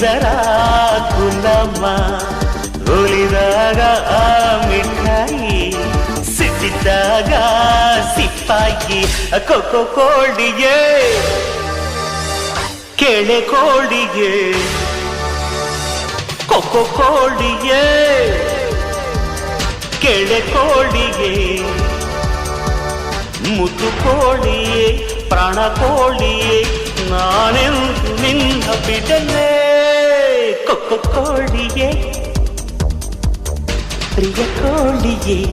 ಒಲಿದರ ಗುಲಾಮ ಒಲಿದಾಗ ಆ ಮಿಠಾಯಿ ಸಿಟ್ಟಿದ್ದಾಗ ಸಿಪ್ಪಾಗಿ ಕೊಕ್ಕೋ ಕೋಳಿಗೆ ಕೇಳೆ ಕೋಳಿಗೆ ಕೊಕ್ಕೋ ಕೋಳಿಗೆ ಕೇಳೆ ಕೋಳಿಗೆ ಮುದ್ದು ಕೋಳಿಯೇ ಪ್ರಾಣ ಕೋಳಿಯೇ ನಾನೆಂದು ನಿನ್ನ ಬಿಡಲೇ ಕೊಕ್ಕೋ ಕೋಳಿಯೇ ಪ್ರಿಯ ಕೋಳಿಯೇ.